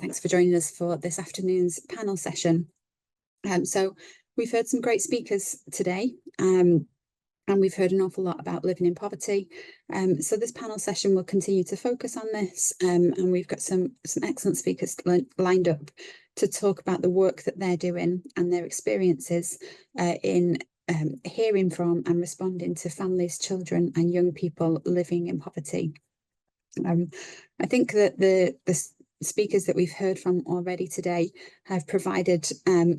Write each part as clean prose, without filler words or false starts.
Thanks for joining us for this afternoon's panel session. So we've heard some great speakers today, and we've heard an awful lot about living in poverty. So this panel session will continue to focus on this, and we've got some excellent speakers lined up to talk about the work that they're doing and their experiences in hearing from and responding to families, children and young people living in poverty. I think that the speakers that we've heard from already today have provided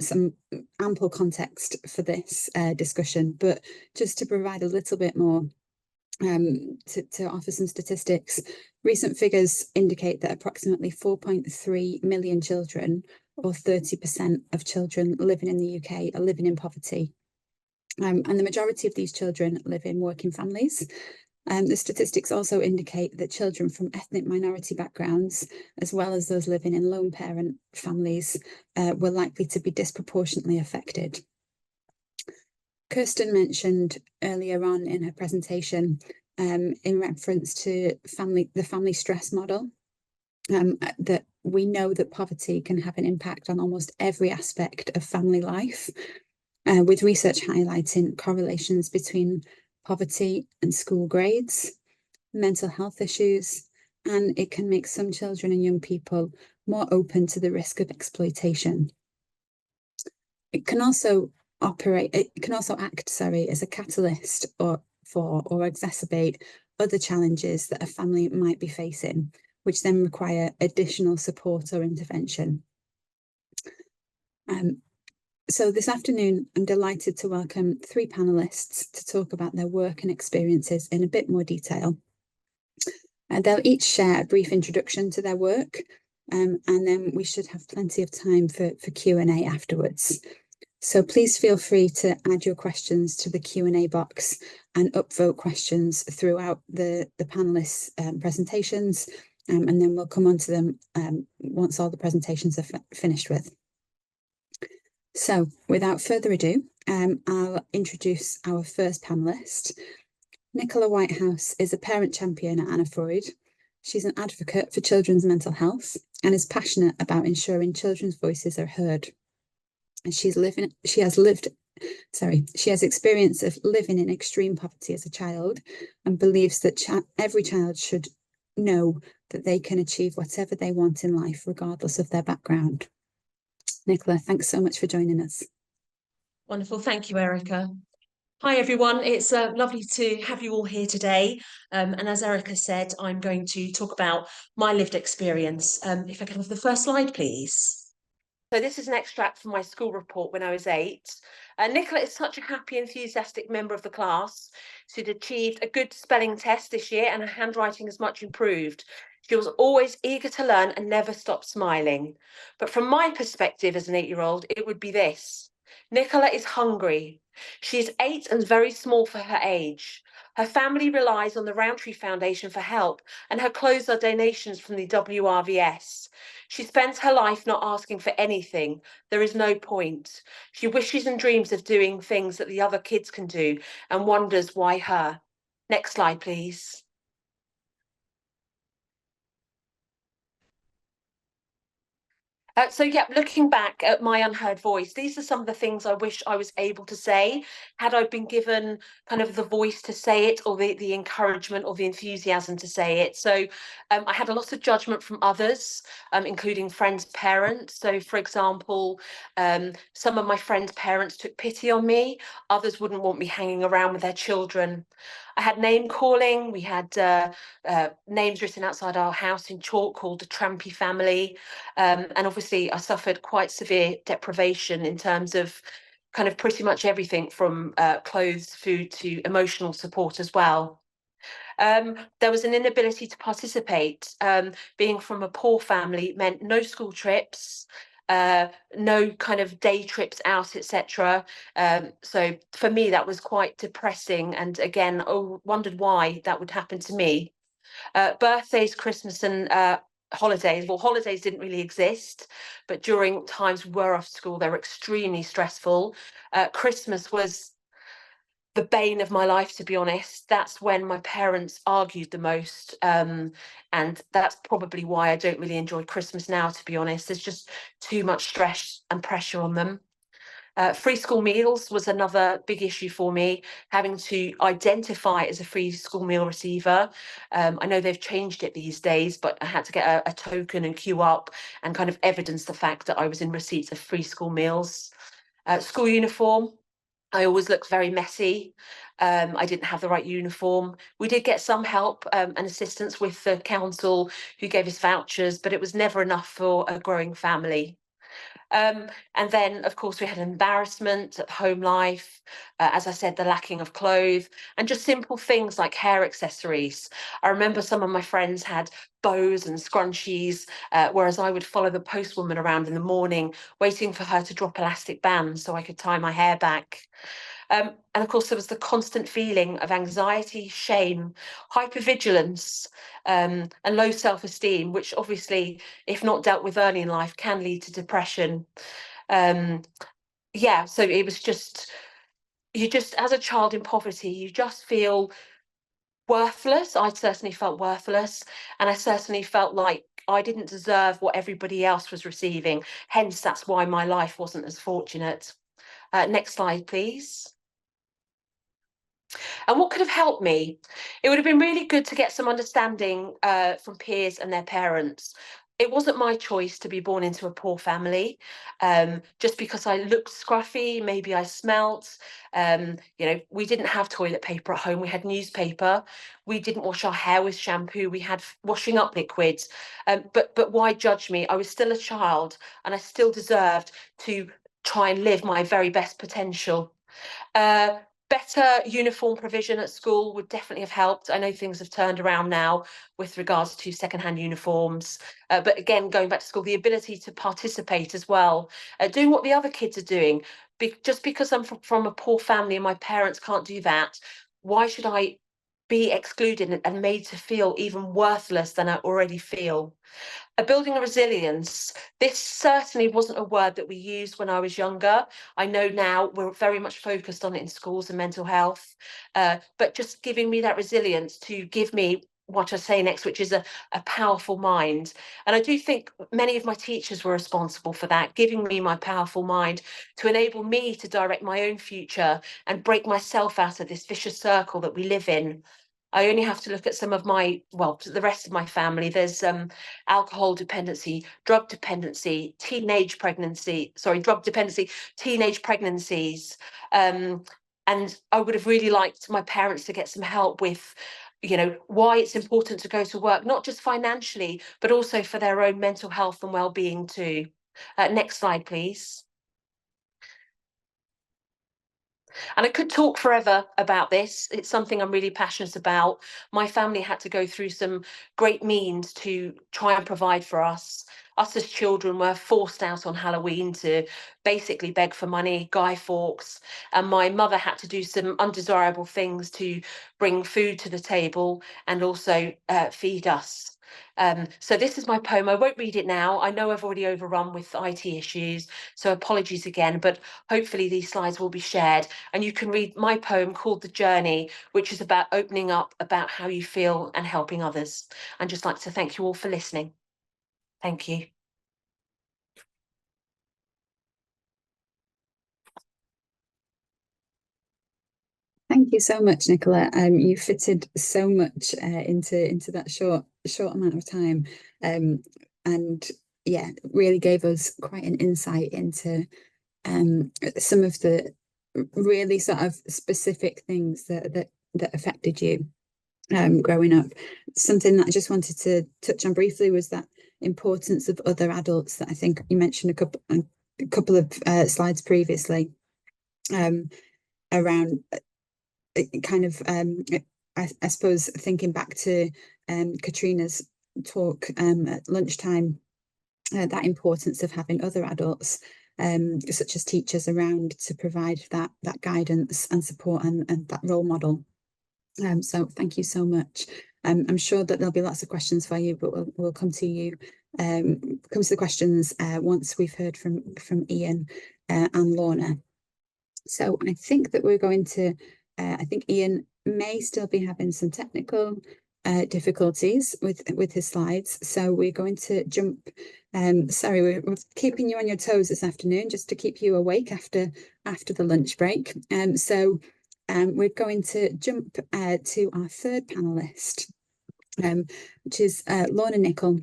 some ample context for this discussion, but just to provide a little bit more, to offer some statistics, recent figures indicate that approximately 4.3 million children, or 30% of children living in the UK, are living in poverty. And the majority of these children live in working families. The statistics also indicate that children from ethnic minority backgrounds, as well as those living in lone parent families, were likely to be disproportionately affected. Kirsten mentioned earlier on in her presentation, in reference to the family stress model, that we know that poverty can have an impact on almost every aspect of family life, with research highlighting correlations between poverty and school grades, mental health issues, and it can make some children and young people more open to the risk of exploitation. It can also act, as a catalyst for or exacerbate other challenges that a family might be facing, which then require additional support or intervention. So this afternoon, I'm delighted to welcome three panellists to talk about their work and experiences in a bit more detail. They'll each share a brief introduction to their work, and then we should have plenty of time for Q&A afterwards. So please feel free to add your questions to the Q&A box and upvote questions throughout the panellists' presentations, and then we'll come on to them once all the presentations are finished with. So without further ado, I'll introduce our first panellist. Nicola Whitehouse is a parent champion at Anna Freud. She's an advocate for children's mental health and is passionate about ensuring children's voices are heard. And she has experience of living in extreme poverty as a child and believes that every child should know that they can achieve whatever they want in life, regardless of their background. Nicola, thanks so much for joining us. Wonderful. Thank you, Erica. Hi, everyone. It's lovely to have you all here today. And as Erica said, I'm going to talk about my lived experience. If I can have the first slide, please. So this is an extract from my school report when I was 8. Nicola is such a happy, enthusiastic member of the class. She'd achieved a good spelling test this year and her handwriting is much improved. She was always eager to learn and never stopped smiling. But from my perspective as an 8-year-old, it would be this. Nicola is hungry. She is 8 and very small for her age. Her family relies on the Rowntree Foundation for help, and her clothes are donations from the WRVS. She spends her life not asking for anything. There is no point. She wishes and dreams of doing things that the other kids can do and wonders why her. Next slide, please. So yeah, looking back at my unheard voice, these are some of the things I wish I was able to say had I been given kind of the voice to say it, or the encouragement or the enthusiasm to say it. So I had a lot of judgment from others, including friends' parents. So for example, some of my friends' parents took pity on me. Others wouldn't want me hanging around with their children. I had name calling. We had names written outside our house in chalk called the Trampy family. And obviously I suffered quite severe deprivation in terms of kind of pretty much everything from clothes, food to emotional support as well. There was an inability to participate. Being from a poor family meant no school trips, no kind of day trips out, etc. So for me, that was quite depressing. And again, I wondered why that would happen to me. Birthdays, Christmas and holidays. Well, holidays didn't really exist, but during times we were off school, they were extremely stressful. Christmas was the bane of my life, to be honest. That's when my parents argued the most. And that's probably why I don't really enjoy Christmas now, to be honest. There's just too much stress and pressure on them. Free school meals was another big issue for me, having to identify as a free school meal receiver. I know they've changed it these days, but I had to get a token and queue up and kind of evidence the fact that I was in receipt of free school meals. School uniform, I always looked very messy. I didn't have the right uniform. We did get some help and assistance with the council who gave us vouchers, but it was never enough for a growing family. And then, of course, we had embarrassment at home life, as I said, the lacking of clothes, and just simple things like hair accessories. I remember some of my friends had bows and scrunchies, whereas I would follow the postwoman around in the morning, waiting for her to drop elastic bands so I could tie my hair back. And of course, there was the constant feeling of anxiety, shame, hypervigilance, and low self-esteem, which obviously, if not dealt with early in life, can lead to depression. Yeah, so it was just, as a child in poverty, you just feel worthless. I certainly felt worthless, and I certainly felt like I didn't deserve what everybody else was receiving. Hence, that's why my life wasn't as fortunate. Next slide, please. And what could have helped me? It would have been really good to get some understanding from peers and their parents. It wasn't my choice to be born into a poor family. Just because I looked scruffy, maybe I smelt. We didn't have toilet paper at home. We had newspaper. We didn't wash our hair with shampoo. We had washing up liquids. But why judge me? I was still a child, and I still deserved to try and live my very best potential. Better uniform provision at school would definitely have helped. I know things have turned around now with regards to secondhand uniforms. But again, going back to school, the ability to participate as well, doing what the other kids are doing. Just because I'm from a poor family and my parents can't do that, why should I be excluded and made to feel even worthless than I already feel? Building a resilience. This certainly wasn't a word that we used when I was younger. I know now we're very much focused on it in schools and mental health, but just giving me that resilience to give me what I say next, which is a powerful mind. And I do think many of my teachers were responsible for that, giving me my powerful mind to enable me to direct my own future and break myself out of this vicious circle that we live in. I only have to look at some of the rest of my family. There's alcohol dependency, drug dependency, teenage pregnancies. And I would have really liked my parents to get some help with, why it's important to go to work, not just financially, but also for their own mental health and well-being too. Next slide, please. And I could talk forever about this. It's something I'm really passionate about. My family had to go through some great means to try and provide for us. Us as children were forced out on Halloween to basically beg for money, Guy Fawkes, and my mother had to do some undesirable things to bring food to the table and also feed us. So this is my poem. I won't read it now. I know I've already overrun with IT issues, so apologies again, but hopefully these slides will be shared and you can read my poem called The Journey, which is about opening up about how you feel and helping others. I'd just like to thank you all for listening. Thank you. Thank you so much, Nicola. You fitted so much into that short amount of time, and yeah, really gave us quite an insight into some of the really sort of specific things that affected you growing up. Something that I just wanted to touch on briefly was that importance of other adults that I think you mentioned a couple of slides previously, around kind of I suppose thinking back to Katrina's talk at lunchtime, that importance of having other adults such as teachers around to provide that guidance and support and that role model. So thank you so much. I'm sure that there'll be lots of questions for you, but we'll come to you, come to the questions once we've heard from Ian and Lorna. So I think that we're going to I think Ian may still be having some technical difficulties with his slides, so we're going to jump. Sorry, we're keeping you on your toes this afternoon just to keep you awake after the lunch break. So we're going to jump to our third panelist, which is Lorna Nicol.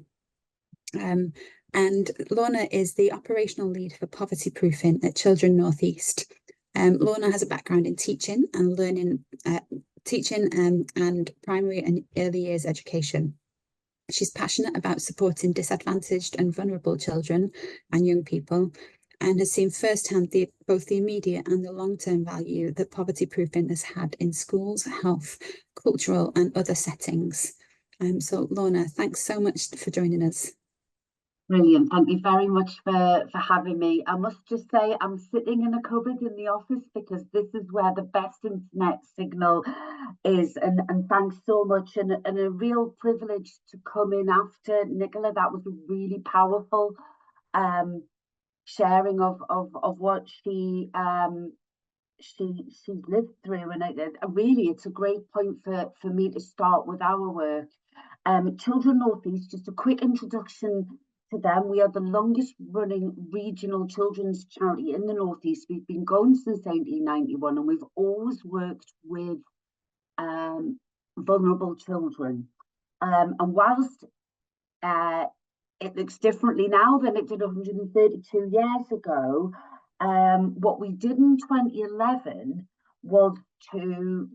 And Lorna is the operational lead for poverty proofing at Children North East. Lorna has a background in teaching and learning, and primary and early years education. She's passionate about supporting disadvantaged and vulnerable children and young people, and has seen firsthand both the immediate and the long-term value that poverty proofing has had in schools, health, cultural and other settings. So Lorna, thanks so much for joining us. Brilliant. Thank you very much for having me. I must just say I'm sitting in a cupboard in the office because this is where the best internet signal is. And thanks so much. And a real privilege to come in after Nicola. That was a really powerful sharing of what she's lived through. And really, it's a great point for me to start with our work. Children North East, just a quick introduction to them. We are the longest running regional children's charity in the North East. We've been going since 1891, and we've always worked with vulnerable children. And whilst it looks differently now than it did 132 years ago, what we did in 2011 was to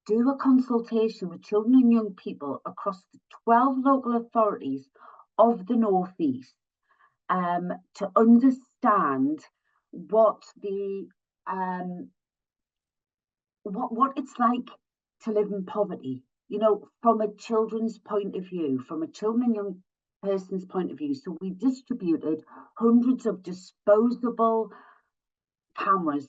do a consultation with children and young people across the 12 local authorities of the North East, to understand what the what it's like to live in poverty, you know, from a children's point of view, from a children and young person's point of view. So we distributed hundreds of disposable cameras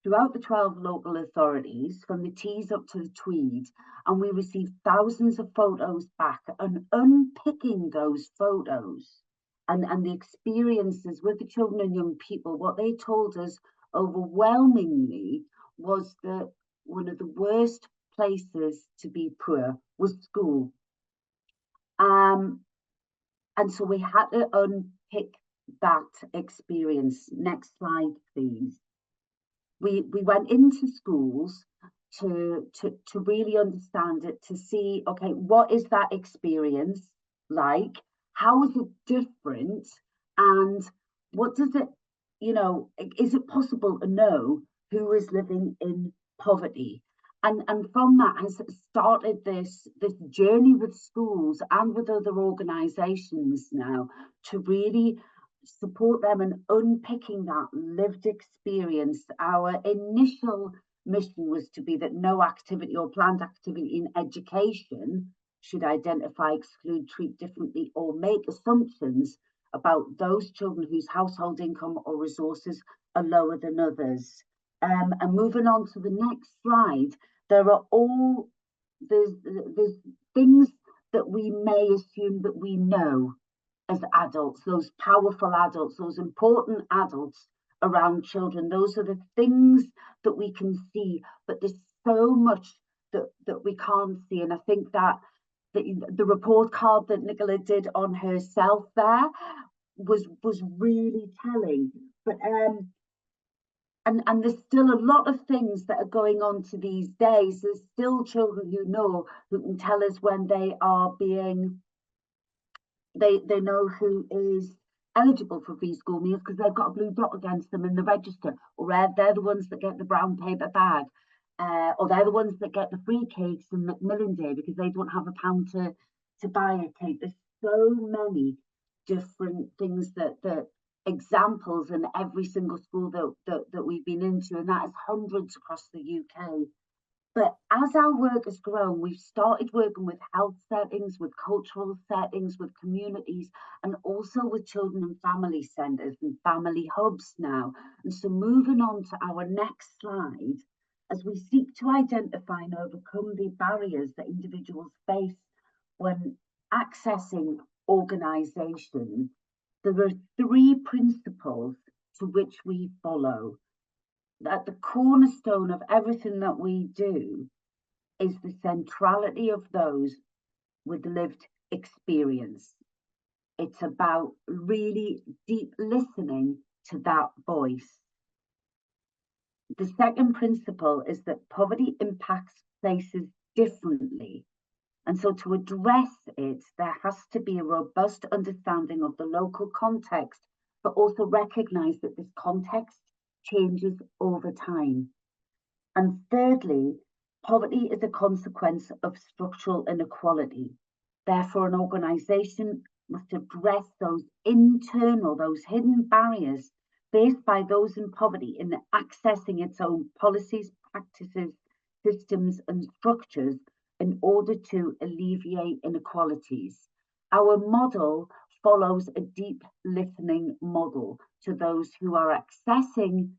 throughout the 12 local authorities, from the Tees up to the Tweed, and we received thousands of photos back, and unpicking those photos and the experiences with the children and young people, what they told us overwhelmingly was that one of the worst places to be poor was school. And so we had to unpick that experience. Next slide, please. We went into schools to really understand it, to see, okay, what is that experience like? How is it different? And what does it, you know, is it possible to know who is living in poverty? And from that has started this journey with schools and with other organisations now to really support them in unpicking that lived experience. Our initial mission was to be that no activity or planned activity in education should identify, exclude, treat differently, or make assumptions about those children whose household income or resources are lower than others. And moving on to the next slide, there's things that we may assume that we know as adults, those powerful adults, those important adults around children. Those are the things that we can see, but there's so much that we can't see. And I think that the report card that Nicola did on herself there was really telling. But and there's still a lot of things that are going on to these days. There's still children who can tell us when they are being, they know who is eligible for free school meals because they've got a blue dot against them in the register, or they're the ones that get the brown paper bag, or they're the ones that get the free cakes in Macmillan Day because they don't have £1 to buy a cake. There's so many different things that examples in every single school that we've been into, and that is hundreds across the UK. But as our work has grown, we've started working with health settings, with cultural settings, with communities, and also with children and family centres and family hubs now. And so moving on to our next slide, as we seek to identify and overcome the barriers that individuals face when accessing organisations, there are 3 principles to which we follow. at the cornerstone of everything that we do is the centrality of those with lived experience. It's about really deep listening to that voice. The second principle is that poverty impacts places differently. And so to address it, there has to be a robust understanding of the local context, but also recognize that this context changes over time. And thirdly, poverty is a consequence of structural inequality. Therefore, an organisation must address those internal, those hidden barriers faced by those in poverty in accessing its own policies, practices, systems and structures in order to alleviate inequalities. Our model follows a deep listening model to those who are accessing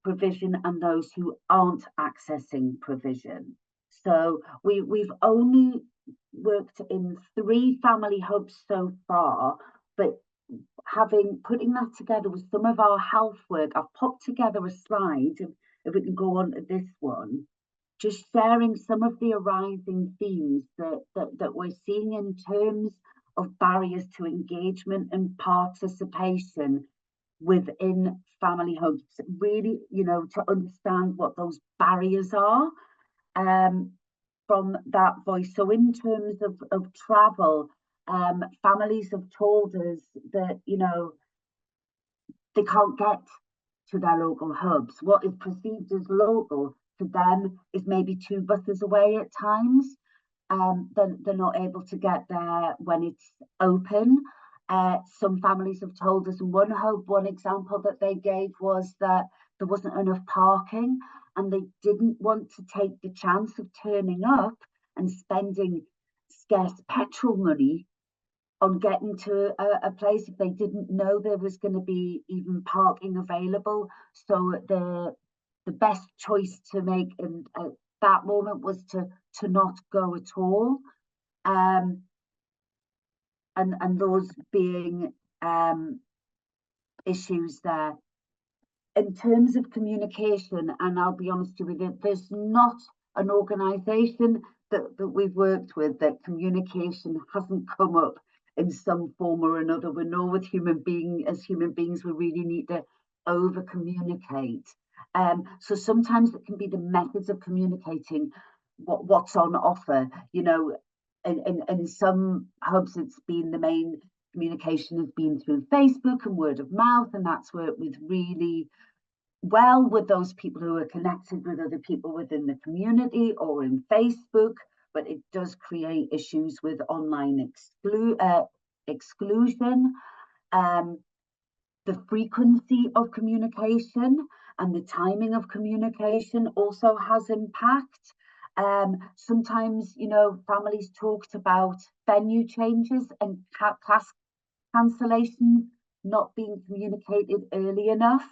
provision and those who aren't accessing provision. So we've only worked in 3 family hubs so far, but putting that together with some of our health work, I've popped together a slide, if we can go on to this one, just sharing some of the arising themes that we're seeing in terms of barriers to engagement and participation within family hubs, really, to understand what those barriers are from that voice. So in terms of travel, families have told us that, they can't get to their local hubs. What is perceived as local to them is maybe 2 buses away at times. They're not able to get there when it's open. Some families have told us in one hub, one example that they gave was that there wasn't enough parking and they didn't want to take the chance of turning up and spending scarce petrol money on getting to a place if they didn't know there was going to be even parking available. So the best choice to make in that moment was to not go at all. And those being issues there. In terms of communication, and I'll be honest with you, there's not an organisation that we've worked with that communication hasn't come up in some form or another. We know with as human beings, we really need to over communicate. So sometimes it can be the methods of communicating what's on offer. In some hubs, it's been the main communication has been through Facebook and word of mouth, and that's worked with really well with those people who are connected with other people within the community or in Facebook, but it does create issues with online exclusion. The frequency of communication and the timing of communication also has impact. Sometimes, families talked about venue changes and class cancellation not being communicated early enough.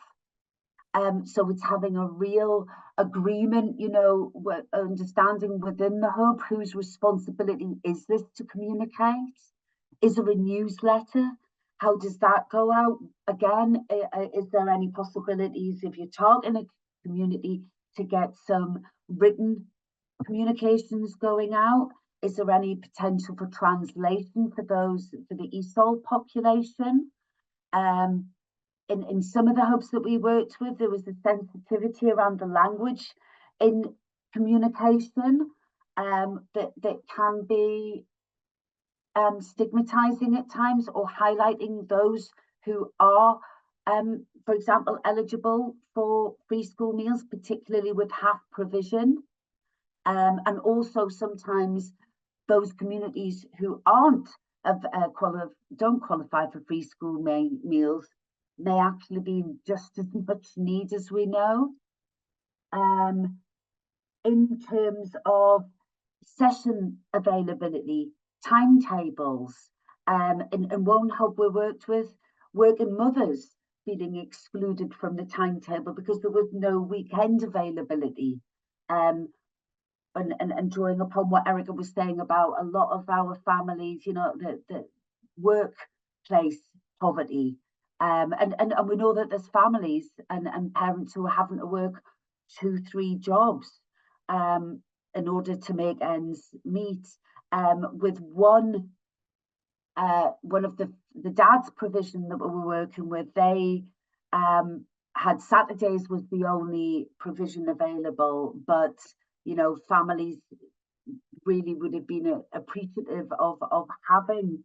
So it's having a real agreement, understanding within the hub whose responsibility is this to communicate? Is there a newsletter? How does that go out? Again, is there any possibilities if you're targeting a community to get some written communications going out? Is there any potential for translation for the ESOL population? In some of the hubs that we worked with, there was a sensitivity around the language in communication that can be stigmatizing at times, or highlighting those who are, for example, eligible for free school meals, particularly with HAF provision. And also sometimes those communities who don't qualify for free school meals may actually be just as much need, as we know. In terms of session availability, timetables, in one hub we worked with, working mothers feeling excluded from the timetable because there was no weekend availability. And drawing upon what Erica was saying about a lot of our families, the workplace poverty. And we know that there's families and parents who are having to work 2-3 jobs in order to make ends meet. With one of the dad's provision that we were working with, they had Saturdays was the only provision available, but you know, families really would have been appreciative of having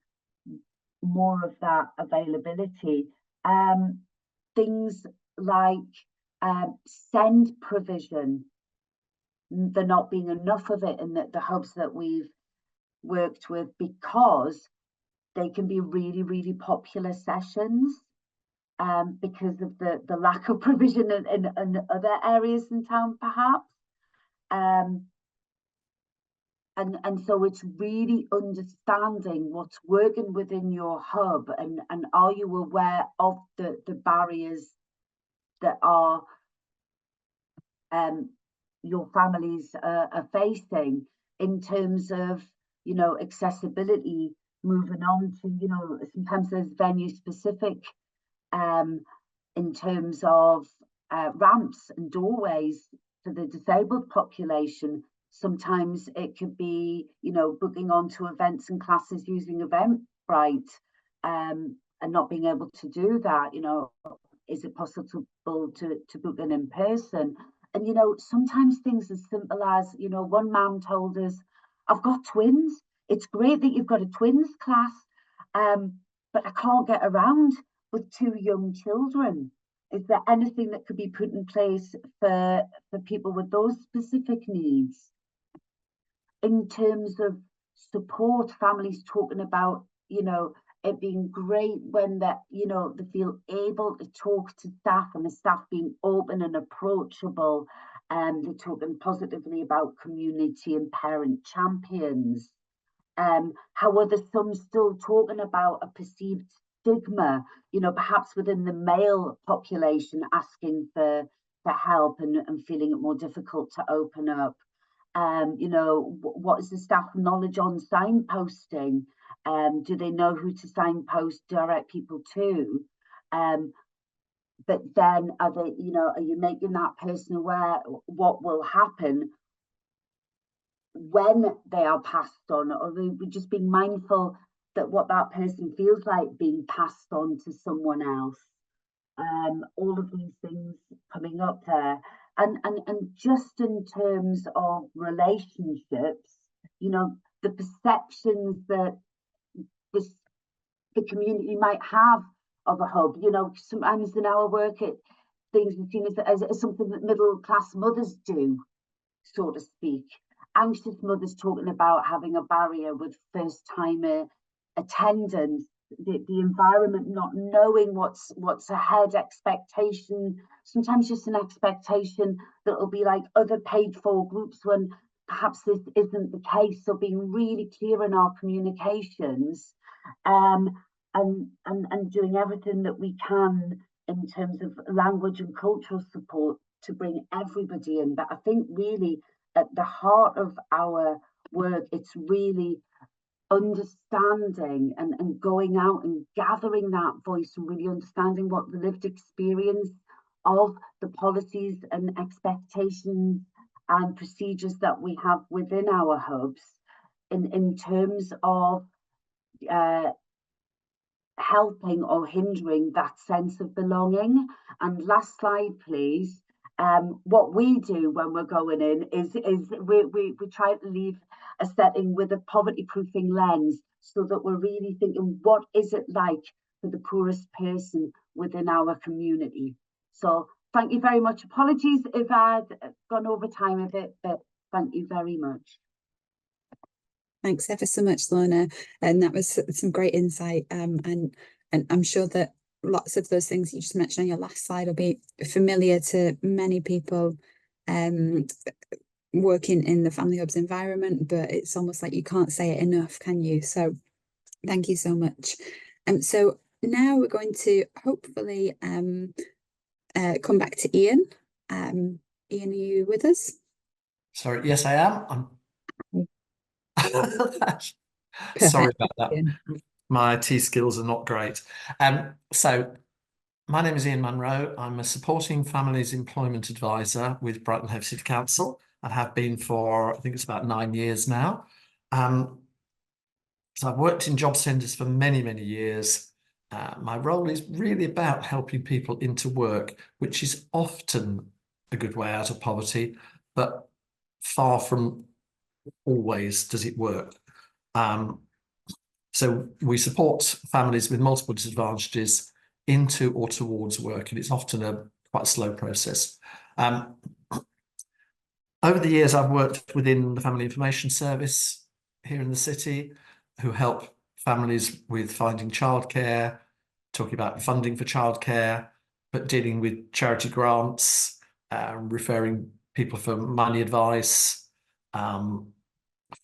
more of that availability. Things like send provision, there not being enough of it in the hubs that we've worked with, because they can be really, really popular sessions because of the lack of provision in other areas in town, perhaps. And so it's really understanding what's working within your hub, and are you aware of the barriers that are your families are facing in terms of, you know, accessibility, moving on to, you know, sometimes there's venue specific in terms of ramps and doorways for the disabled population. Sometimes it could be, you know, booking onto events and classes using Eventbrite and not being able to do that. You know, is it possible to book an in person? And, you know, sometimes things as simple as, you know, one man told us, I've got twins. It's great that you've got a twins class, but I can't get around with 2 young children. Is there anything that could be put in place for people with those specific needs? In terms of support, families talking about, you know, it being great when that, you know, they feel able to talk to staff, and the staff being open and approachable, and they're talking positively about community and parent champions. However, some still talking about a perceived stigma, you know, perhaps within the male population, asking for help and feeling it more difficult to open up. You know, what is the staff knowledge on signposting? Do they know who to signpost, direct people to? But then are they, you know, are you making that person aware what will happen when they are passed on? Or are we just being mindful that what that person feels like being passed on to someone else? All of these things coming up there. And just in terms of relationships, you know, the perceptions that the community might have of a hub, you know, sometimes in our work, things are seen as something that middle class mothers do, so to speak. Anxious mothers talking about having a barrier with first timer attendance, the environment not knowing what's ahead, expectation, sometimes just an expectation that it'll be like other paid for groups when perhaps this isn't the case. So being really clear in our communications, and doing everything that we can in terms of language and cultural support to bring everybody in. But I think really at the heart of our work, it's really understanding and going out and gathering that voice and really understanding what the lived experience of the policies and expectations and procedures that we have within our hubs in terms of helping or hindering that sense of belonging. And last slide, please. What we do when we're going in is we try to leave a setting with a poverty proofing lens, so that we're really thinking, what is it like for the poorest person within our community? So thank you very much. Apologies if I'd gone over time a bit, but thank you very much. Thanks ever so much, Lorna. And that was some great insight. And I'm sure that lots of those things you just mentioned on your last slide will be familiar to many people working in the Family Hubs environment, but it's almost like you can't say it enough, can you? So thank you so much. So now we're going to hopefully come back to Ian. Ian, are you with us? Sorry, yes, I am. Sorry about that. Ian. My IT skills are not great. So My name is Ian Munro. I'm a supporting families employment advisor with Brighton Hove City Council and have been for, I think it's about 9 years now. So I've worked in job centres for many, many years. My role is really about helping people into work, which is often a good way out of poverty, but far from always does it work. So we support families with multiple disadvantages into or towards work, and it's often a quite slow process. Over the years, I've worked within the Family Information Service here in the city, who help families with finding childcare, talking about funding for childcare, but dealing with charity grants, referring people for money advice,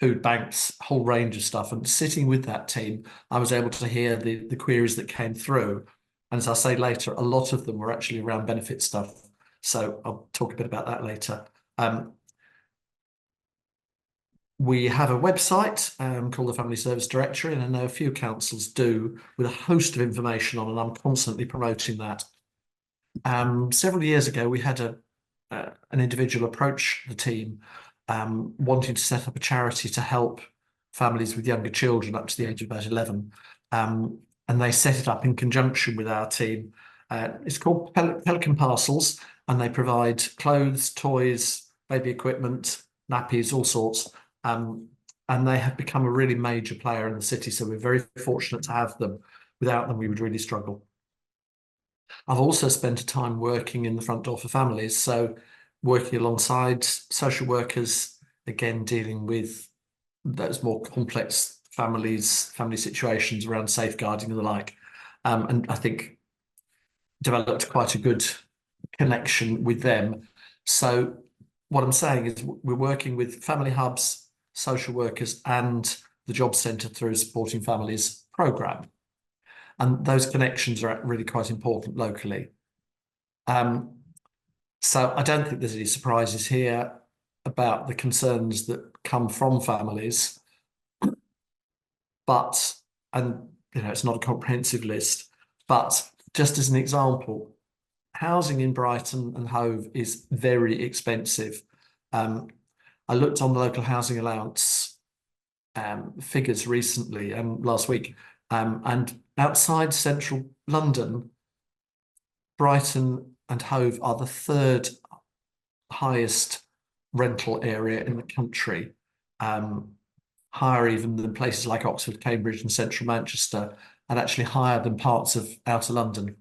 food banks, a whole range of stuff. And sitting with that team, I was able to hear the queries that came through. And as I'll say later, a lot of them were actually around benefit stuff. So I'll talk a bit about that later. We have a website called the Family Service Directory, and I know a few councils do, with a host of information on, and I'm constantly promoting that. Several years ago, we had an individual approach the team wanting to set up a charity to help families with younger children up to the age of about 11. And they set it up in conjunction with our team. It's called Pelican Parcels, and they provide clothes, toys, baby equipment, nappies, all sorts. And they have become a really major player in the city. So we're very fortunate to have them. Without them, we would really struggle. I've also spent time working in the front door for families. So working alongside social workers, again, dealing with those more complex family situations around safeguarding and the like. And I think developed quite a good connection with them. So what I'm saying is we're working with family hubs, social workers, and the job centre through a Supporting Families programme. And those connections are really quite important locally. So I don't think there's any surprises here about the concerns that come from families. But, and you know, it's not a comprehensive list, but just as an example, housing in Brighton and Hove is very expensive. I looked on the local housing allowance figures recently and last week, and outside central London, Brighton and Hove are the third highest rental area in the country, higher even than places like Oxford, Cambridge and central Manchester, and actually higher than parts of outer London.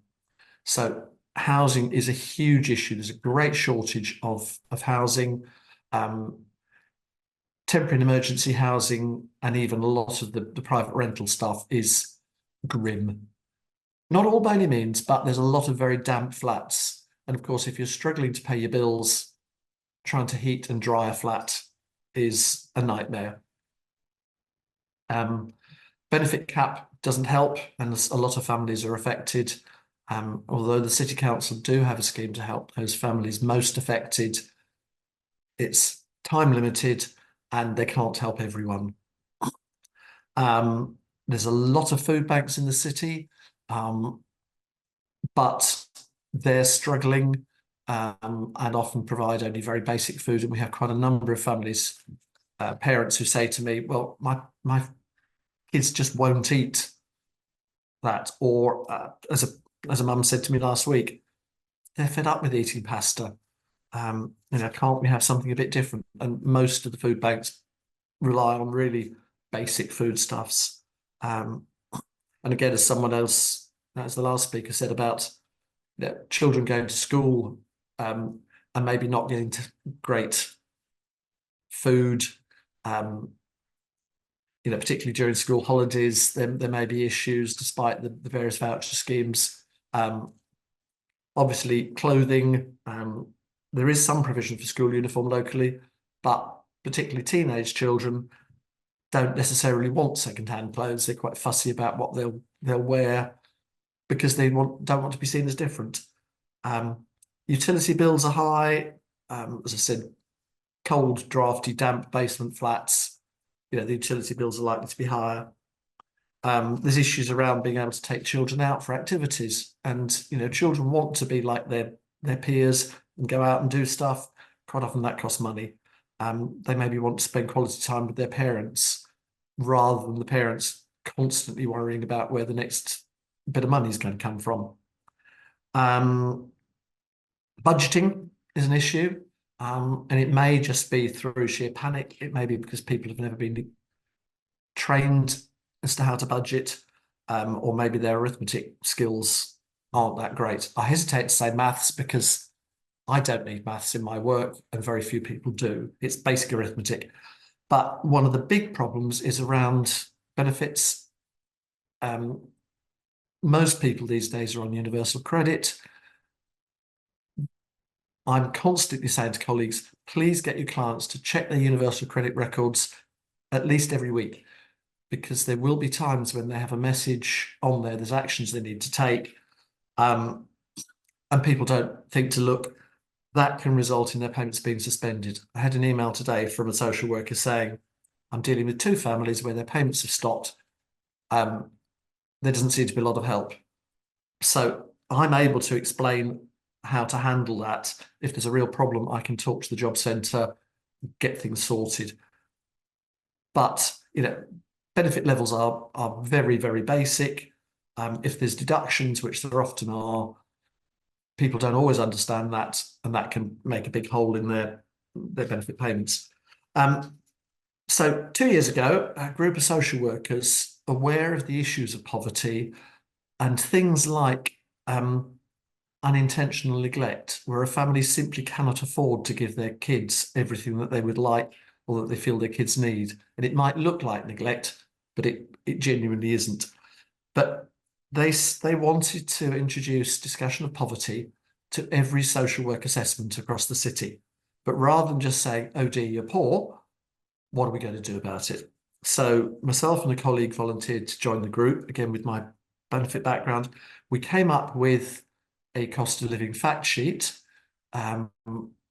So housing is a huge issue. There's a great shortage of housing, temporary and emergency housing, and even a lot of the private rental stuff is grim. Not all by any means, but there's a lot of very damp flats. And of course, if you're struggling to pay your bills, trying to heat and dry a flat is a nightmare. Benefit cap doesn't help, and a lot of families are affected. Although the City Council do have a scheme to help those families most affected, it's time limited and they can't help everyone. There's a lot of food banks in the city, but they're struggling and often provide only very basic food. And we have quite a number of families, parents who say to me, well, my kids just won't eat that. Or as a mum said to me last week, they're fed up with eating pasta. You know, can't we have something a bit different? And most of the food banks rely on really basic foodstuffs. And again, as someone else, as the last speaker said about children going to school and maybe not getting to great food, you know, particularly during school holidays, there may be issues despite the various voucher schemes. Obviously, clothing, there is some provision for school uniform locally, but particularly teenage children don't necessarily want second-hand clothes. They're quite fussy about what they'll wear because they don't want to be seen as different. Utility bills are high. As I said, cold, drafty, damp basement flats. You know, the utility bills are likely to be higher. There's issues around being able to take children out for activities, and children want to be like their peers and go out and do stuff. Quite often that costs money. They maybe want to spend quality time with their parents rather than the parents constantly worrying about where the next bit of money is going to come from. Budgeting is an issue, and it may just be through sheer panic. It may be because people have never been trained as to how to budget, or maybe their arithmetic skills aren't that great. I hesitate to say maths because I don't need maths in my work, and very few people do. It's basic arithmetic. But one of the big problems is around benefits. Most people these days are on universal credit. I'm constantly saying to colleagues, please get your clients to check their universal credit records at least every week, because there will be times when they have a message on there, there's actions they need to take, and people don't think to look. That can result in their payments being suspended. I had an email today from a social worker saying, I'm dealing with 2 families where their payments have stopped. There doesn't seem to be a lot of help. So I'm able to explain how to handle that. If there's a real problem, I can talk to the job centre, get things sorted. But, benefit levels are very, very basic. If there's deductions, which there often are, people don't always understand that, and that can make a big hole in their benefit payments. So 2 years ago, a group of social workers, aware of the issues of poverty and things like unintentional neglect, where a family simply cannot afford to give their kids everything that they would like or that they feel their kids need. And it might look like neglect, but it genuinely isn't. But they wanted to introduce discussion of poverty to every social work assessment across the city. But rather than just saying, oh dear, you're poor, what are we going to do about it? So myself and a colleague volunteered to join the group, again with my benefit background. We came up with a cost of living fact sheet,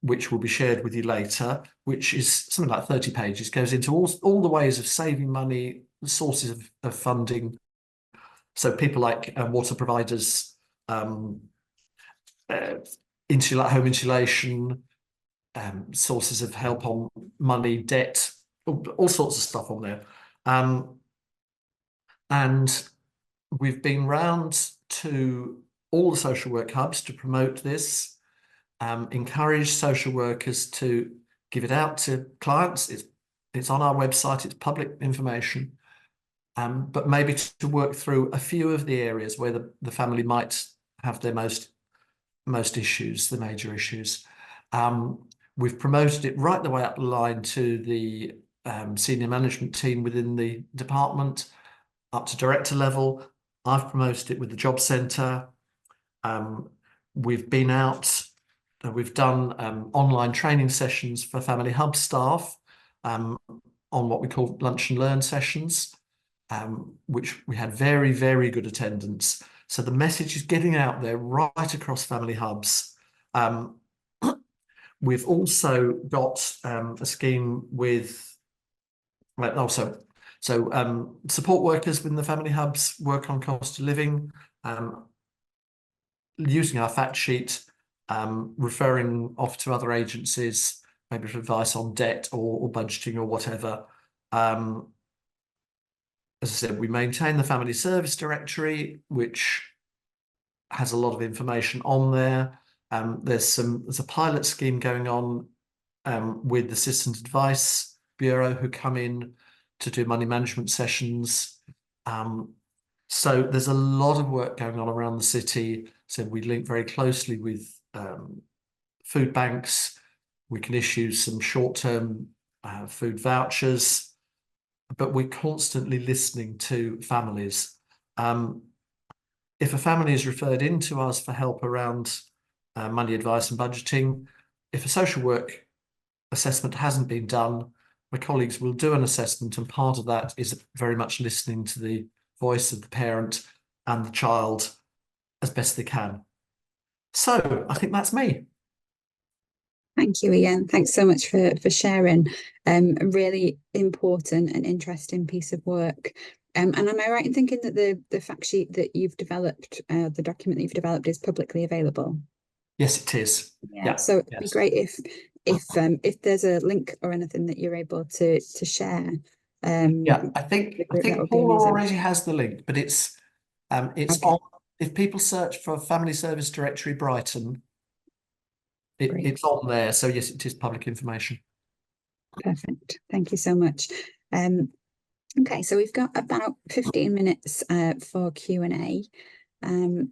which will be shared with you later, which is something like 30 pages, goes into all the ways of saving money, the sources of funding. So people like water providers, home insulation, sources of help on money, debt, all sorts of stuff on there. And we've been round to all the social work hubs to promote this, encourage social workers to give it out to clients. It's on our website, it's public information. But maybe to work through a few of the areas where the family might have their most issues, the major issues. We've promoted it right the way up the line to the senior management team within the department, up to director level. I've promoted it with the job centre. We've been out, we've done online training sessions for Family Hub staff on what we call lunch and learn sessions. Which we had very, very good attendance. So the message is getting out there right across family hubs. We've also got a scheme with, support workers within the family hubs work on cost of living, using our fact sheet, referring off to other agencies, maybe for advice on debt or budgeting or whatever. As I said, we maintain the family service directory, which has a lot of information on there. There's a pilot scheme going on with the Citizens Advice Bureau, who come in to do money management sessions. So there's a lot of work going on around the city. So we link very closely with food banks. We can issue some short-term food vouchers. But we're constantly listening to families. If a family is referred in to us for help around money advice and budgeting, if a social work assessment hasn't been done, my colleagues will do an assessment, and part of that is very much listening to the voice of the parent and the child as best they can. So I think that's me. Thank you, Ian. Thanks so much for sharing. A really important and interesting piece of work. And am I right in thinking that the fact sheet that you've developed, the document that you've developed, is publicly available? Yes, it is. Yeah. So it'd be yes. great if there's a link or anything that you're able to share. Yeah, I think that would be Paula amazing. already has the link, but it's Okay. on. If people search for Family Service Directory Brighton, Great. it's on there. So yes, it is public information. Perfect. Thank you so much. Okay, so we've got about 15 minutes for Q&A.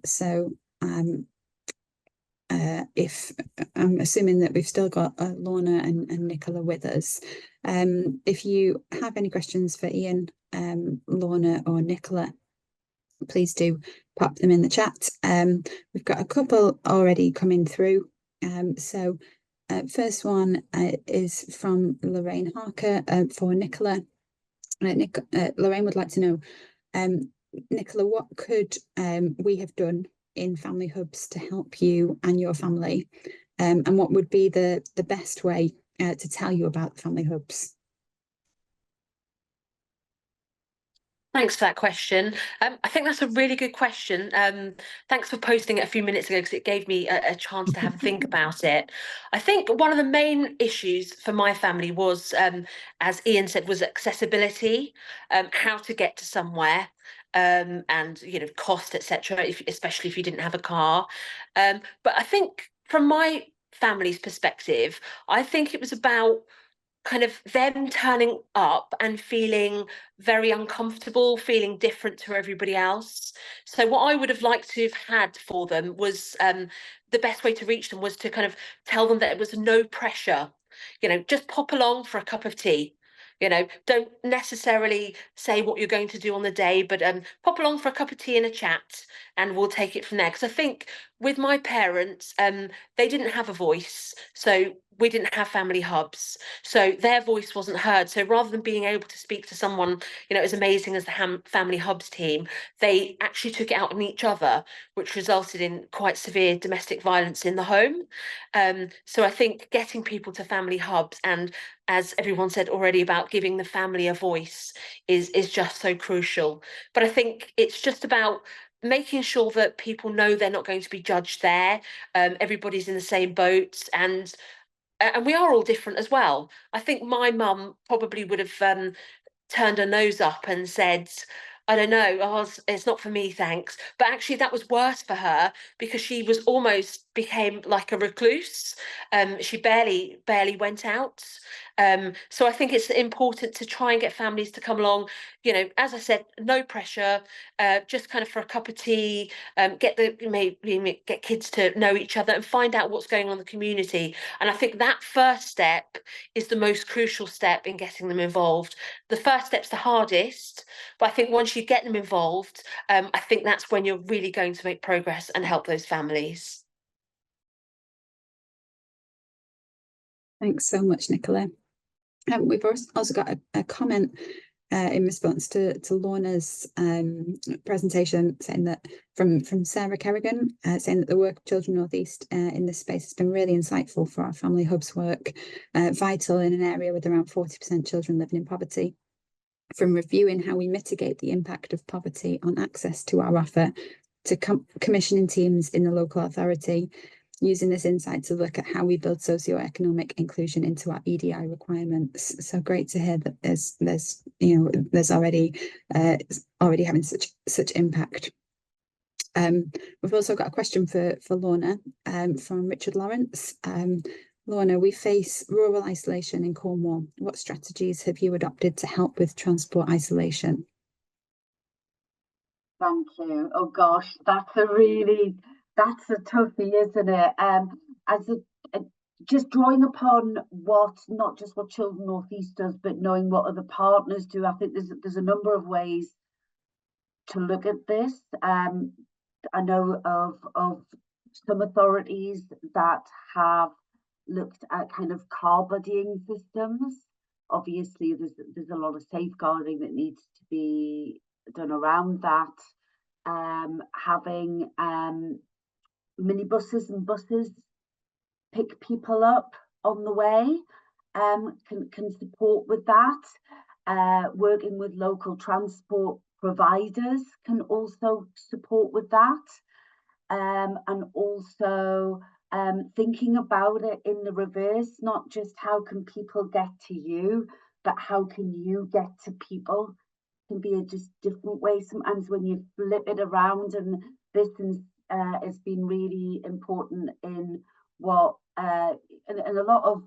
So if I'm assuming that we've still got Lorna and Nicola with us. If you have any questions for Ian, Lorna or Nicola, please do pop them in the chat. We've got a couple already coming through. So first one is from Lorraine Harker for Nicola. Lorraine would like to know, Nicola, what could we have done in Family Hubs to help you and your family? And what would be the best way to tell you about Family Hubs? Thanks for that question. I think that's a really good question. Thanks for posting it a few minutes ago, because it gave me a chance to have a think about it. I think one of the main issues for my family was, as Ian said, was accessibility, how to get to somewhere, and cost, etc. Especially if you didn't have a car. But I think from my family's perspective, I think it was about kind of them turning up and feeling very uncomfortable, feeling different to everybody else. So what I would have liked to have had for them was, the best way to reach them was to kind of tell them that it was no pressure. Just pop along for a cup of tea. Don't necessarily say what you're going to do on the day, but pop along for a cup of tea and a chat, and we'll take it from there. Because I think with my parents, they didn't have a voice, so we didn't have family hubs, so their voice wasn't heard. So rather than being able to speak to someone, as amazing as the family hubs team, they actually took it out on each other, which resulted in quite severe domestic violence in the home. So I think getting people to family hubs, and as everyone said already about giving the family a voice, is just so crucial. But I think it's just about making sure that people know they're not going to be judged there. Everybody's in the same boat, and we are all different as well. I think my mum probably would have turned her nose up and said, I don't know, it's not for me, thanks. But actually that was worse for her, because she was almost became like a recluse. She barely went out. So I think it's important to try and get families to come along, as I said, no pressure, just kind of for a cup of tea, maybe get kids to know each other and find out what's going on in the community. And I think that first step is the most crucial step in getting them involved. The first step's the hardest, but I think once you get them involved, I think that's when you're really going to make progress and help those families. Thanks so much, Nicola. We've also got a comment in response to Lorna's presentation, saying that from Sarah Kerrigan, saying that the work of Children North East in this space has been really insightful for our Family Hubs work, vital in an area with around 40% children living in poverty. From reviewing how we mitigate the impact of poverty on access to our offer, to commissioning teams in the local authority, using this insight to look at how we build socioeconomic inclusion into our EDI requirements. So great to hear that there's already having such impact. We've also got a question for Lorna from Richard Lawrence. Lorna, we face rural isolation in Cornwall. What strategies have you adopted to help with transport isolation? Thank you. Oh gosh, that's a toughie, isn't it? Just drawing upon not just what Children North East does, but knowing what other partners do. I think there's a number of ways to look at this. I know of some authorities that have looked at kind of car buddying systems. Obviously, there's a lot of safeguarding that needs to be done around that. Having minibuses and buses pick people up on the way can support with that. Working with local transport providers can also support with that, and also thinking about it in the reverse, not just how can people get to you, but how can you get to people. Can be a just different way sometimes when you flip it around, and this has been really important in what and a lot of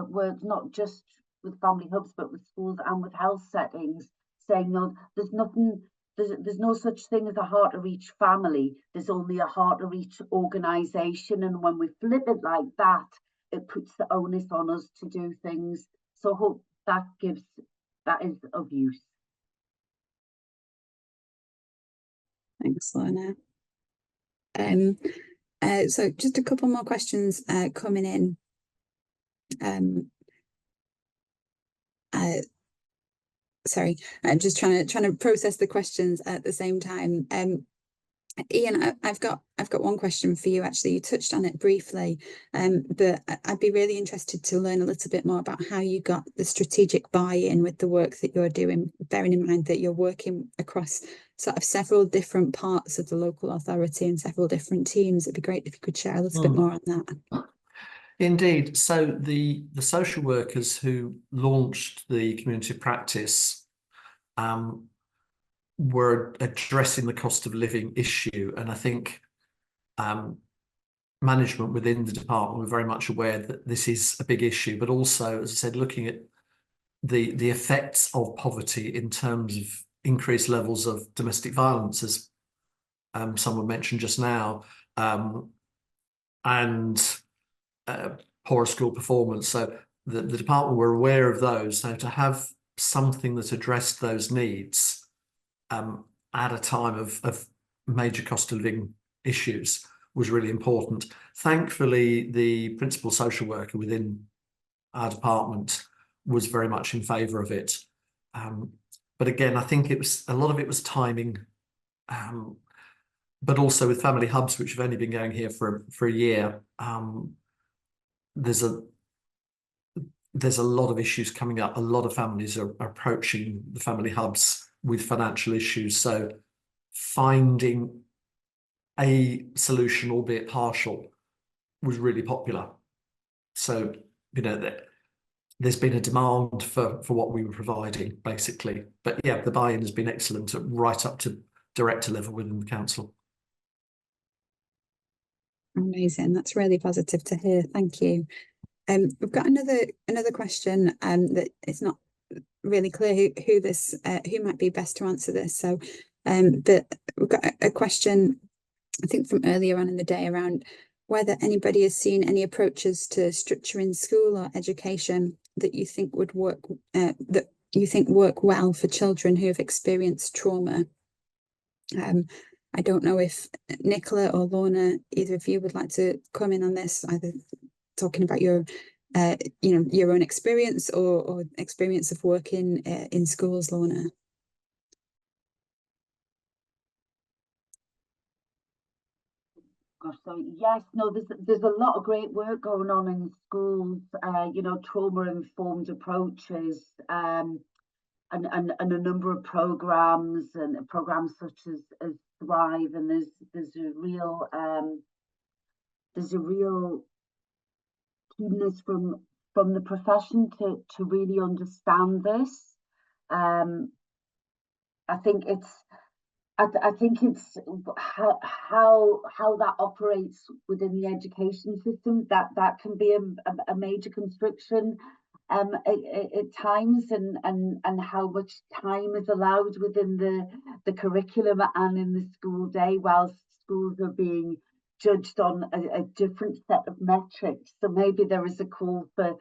work, not just with family hubs but with schools and with health settings, saying no, there's nothing, there's no such thing as a hard to reach family, there's only a hard to reach organisation. And when we flip it like that, it puts the onus on us to do things. So I hope that is of use. Thanks, Lorna. So just a couple more questions coming in. Sorry, I'm just trying to process the questions at the same time. Ian, I've got one question for you. Actually, you touched on it briefly, but I'd be really interested to learn a little bit more about how you got the strategic buy-in with the work that you're doing, bearing in mind that you're working across sort of several different parts of the local authority and several different teams. It'd be great if you could share a little bit more on that. Indeed. So the social workers who launched the community practice were addressing the cost of living issue, and I think management within the department were very much aware that this is a big issue, but also, as I said, looking at the effects of poverty in terms of increased levels of domestic violence, as someone mentioned just now, and poorer school performance. So the department were aware of those. So to have something that addressed those needs at a time of major cost of living issues was really important. Thankfully, the principal social worker within our department was very much in favour of it. But again, I think a lot of it was timing, but also with family hubs, which have only been going here for a year, there's a lot of issues coming up. A lot of families are approaching the family hubs with financial issues. So finding a solution, albeit partial, was really popular. So, you know, there's been a demand for what we were providing, basically. But yeah, the buy-in has been excellent right up to director level within the council. Amazing. That's really positive to hear. Thank you. We've got another question that it's not really clear who might be best to answer this. So but we've got a question, I think from earlier on in the day, around whether anybody has seen any approaches to structuring school or education that you think would work, that you think work well for children who have experienced trauma. I don't know if Nicola or Lorna, either of you would like to come in on this, either talking about your your own experience or experience of working in schools, Lorna. Gosh, so yes, no, there's a lot of great work going on in schools, you know, trauma-informed approaches, and a number of programs such as Thrive, and there's a real keenness from the profession to really understand this. I think it's how that operates within the education system, that can be a major constriction at times, and how much time is allowed within the curriculum and in the school day, whilst schools are being judged on a different set of metrics. So maybe there is a call for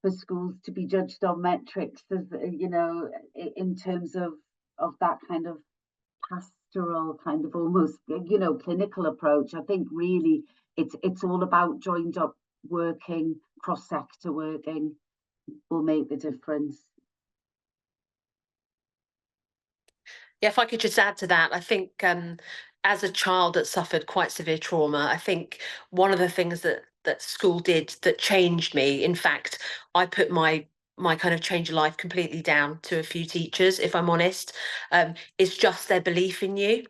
schools to be judged on metrics, as you know, in terms of that kind of pastoral, kind of almost, you know, clinical approach. I think really it's all about joined up working, cross-sector working will make the difference. Yeah, if I could just add to that, I think as a child that suffered quite severe trauma, I think one of the things that school did that changed me, in fact, I put my my kind of change of life completely down to a few teachers, if I'm honest. It's just their belief in you.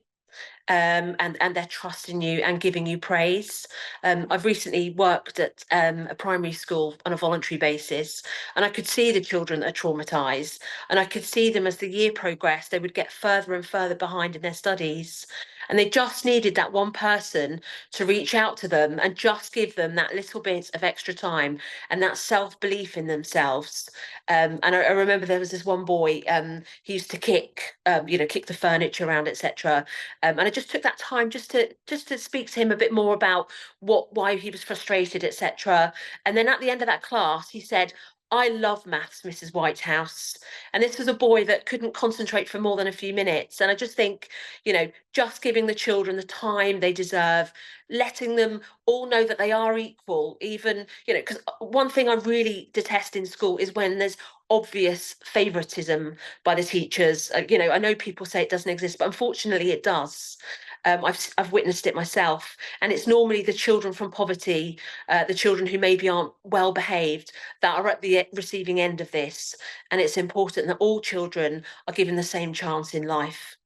And their trust in you and giving you praise. I've recently worked at a primary school on a voluntary basis, and I could see the children that are traumatized, and I could see them as the year progressed, they would get further and further behind in their studies. And they just needed that one person to reach out to them and just give them that little bit of extra time and that self-belief in themselves. And I remember there was this one boy, he used to kick, kick the furniture around, etc. And I just took that time just to speak to him a bit more about why he was frustrated, etc. And then at the end of that class, he said, "I love maths, Mrs. Whitehouse." And this was a boy that couldn't concentrate for more than a few minutes. And I just think, just giving the children the time they deserve, letting them all know that they are equal, even, because one thing I really detest in school is when there's obvious favoritism by the teachers. I know people say it doesn't exist, but unfortunately it does. I've witnessed it myself, and it's normally the children from poverty, the children who maybe aren't well behaved, that are at the receiving end of this. And it's important that all children are given the same chance in life.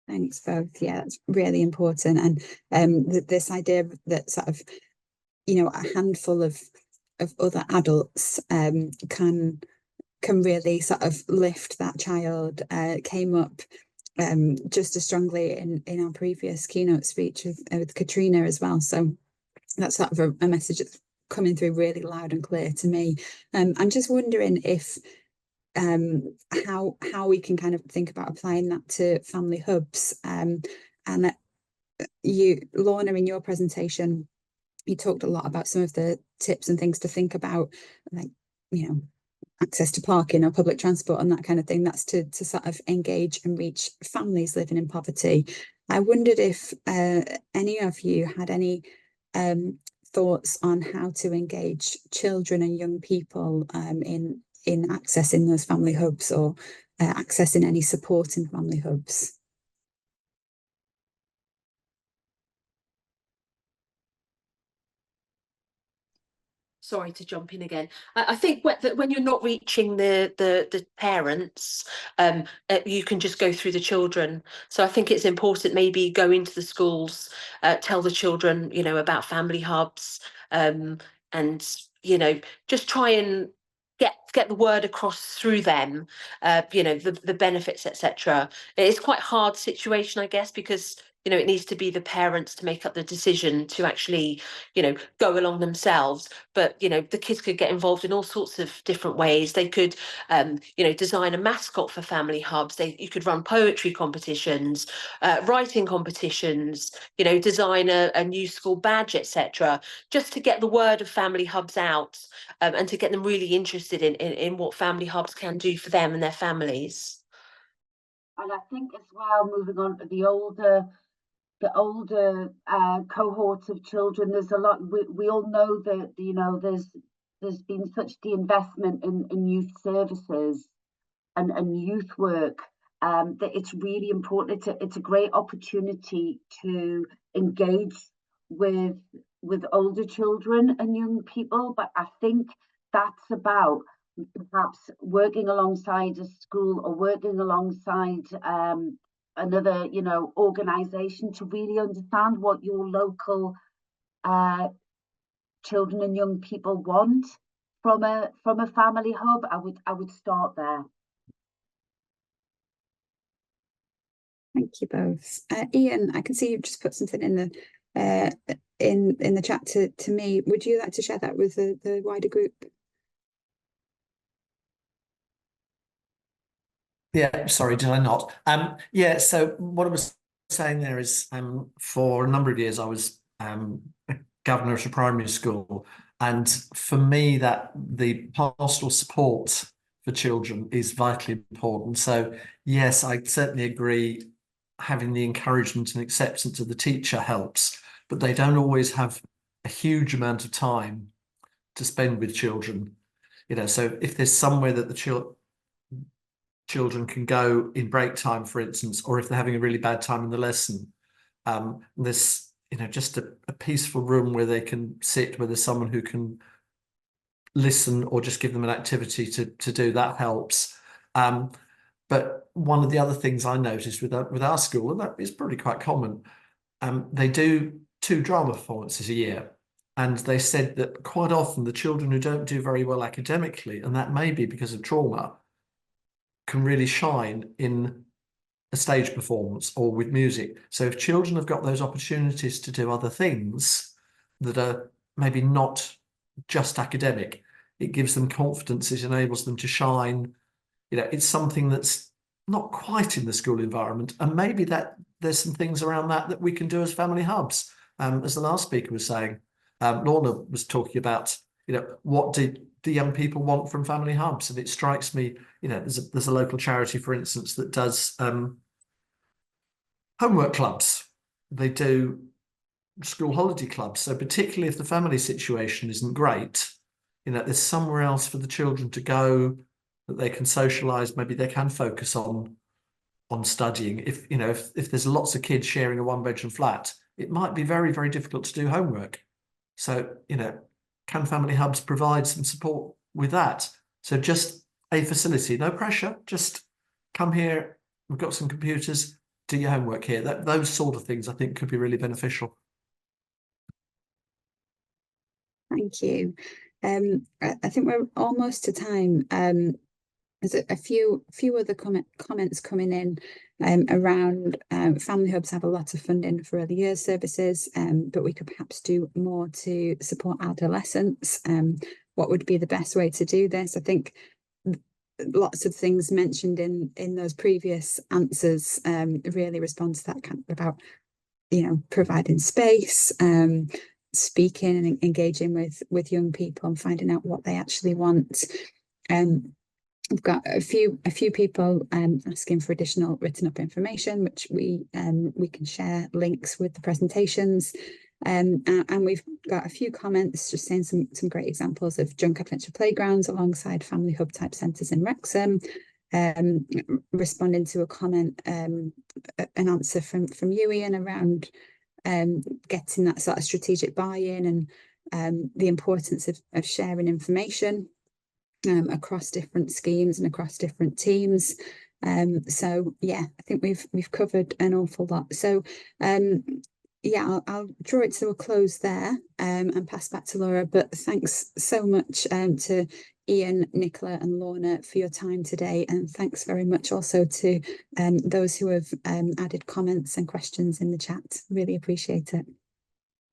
Thanks both. Yeah, that's really important. And this idea that sort of, a handful of other adults can really sort of lift that child came up just as strongly in our previous keynote speech with Katrina as well. So that's sort of a message that's coming through really loud and clear to me. I'm just wondering if how we can kind of think about applying that to family hubs. And that Lorna, in your presentation, you talked a lot about some of the tips and things to think about, like, access to parking or public transport and that kind of thing. That's to sort of engage and reach families living in poverty. I wondered if any of you had any thoughts on how to engage children and young people in accessing those family hubs, or accessing any support in family hubs. Sorry to jump in again. I think when you're not reaching the parents, you can just go through the children. So I think it's important, maybe go into the schools, tell the children, about family hubs, and just try and get the word across through them, the benefits, etc. It's quite a hard situation, I guess, because it needs to be the parents to make up the decision to actually, go along themselves. But, the kids could get involved in all sorts of different ways. They could, design a mascot for family hubs. You could run poetry competitions, writing competitions, design a new school badge, etc., just to get the word of family hubs out, and to get them really interested in what family hubs can do for them and their families. And I think as well, moving on to the older cohorts of children, there's a lot. We all know that there's been such de-investment in youth services and youth work, that it's really important. It's a great opportunity to engage with older children and young people, but I think that's about perhaps working alongside a school or working alongside another organization to really understand what your local children and young people want from a family hub. I would start there. Thank you both. Ian, I can see you've just put something in the chat to me. Would you like to share that with the wider group? Yeah, sorry, did I not? Yeah, so what I was saying there is, for a number of years I was governor at a primary school, and for me that the pastoral support for children is vitally important. So yes, I certainly agree, having the encouragement and acceptance of the teacher helps, but they don't always have a huge amount of time to spend with children. So if there's somewhere that the children can go in break time, for instance, or if they're having a really bad time in the lesson, there's just a peaceful room where they can sit, where there's someone who can listen or just give them an activity to do, that helps. But one of the other things I noticed with our school, and that is probably quite common, they do 2 drama performances a year. And they said that quite often the children who don't do very well academically, and that may be because of trauma, can really shine in a stage performance or with music. So if children have got those opportunities to do other things that are maybe not just academic, it gives them confidence, it enables them to shine. You know, it's something that's not quite in the school environment, and maybe that there's some things around that we can do as family hubs. As the last speaker was saying, Lorna was talking about, you know, what did the young people want from family hubs? And it strikes me, you know, there's a local charity, for instance, that does homework clubs. They do school holiday clubs. So particularly if the family situation isn't great, you know, there's somewhere else for the children to go that they can socialise. Maybe they can focus on studying. If, you know, if there's lots of kids sharing a 1-bedroom flat, it might be very, very difficult to do homework. So, you know, can family hubs provide some support with that? So just a facility, no pressure, just come here, we've got some computers, do your homework here. Those sort of things I think could be really beneficial. Thank you. I think we're almost to time. There's a few other comments coming in around family hubs have a lot of funding for early years services, but we could perhaps do more to support adolescents. What would be the best way to do this? I think lots of things mentioned in those previous answers really respond to that kind of about, you know, providing space, speaking and engaging with young people and finding out what they actually want. We've got a few people asking for additional written up information, which we can share links with the presentations. And we've got a few comments just saying some great examples of junk adventure playgrounds alongside family hub type centres in Wrexham. Responding to a comment, an answer from you, Ian, around getting that sort of strategic buy-in and the importance of sharing information across different schemes and across different teams. So yeah, I think we've covered an awful lot. So yeah, I'll draw it to a close there and pass back to Laura. But thanks so much to Ian, Nicola and Lorna for your time today. And thanks very much also to those who have added comments and questions in the chat. Really appreciate it.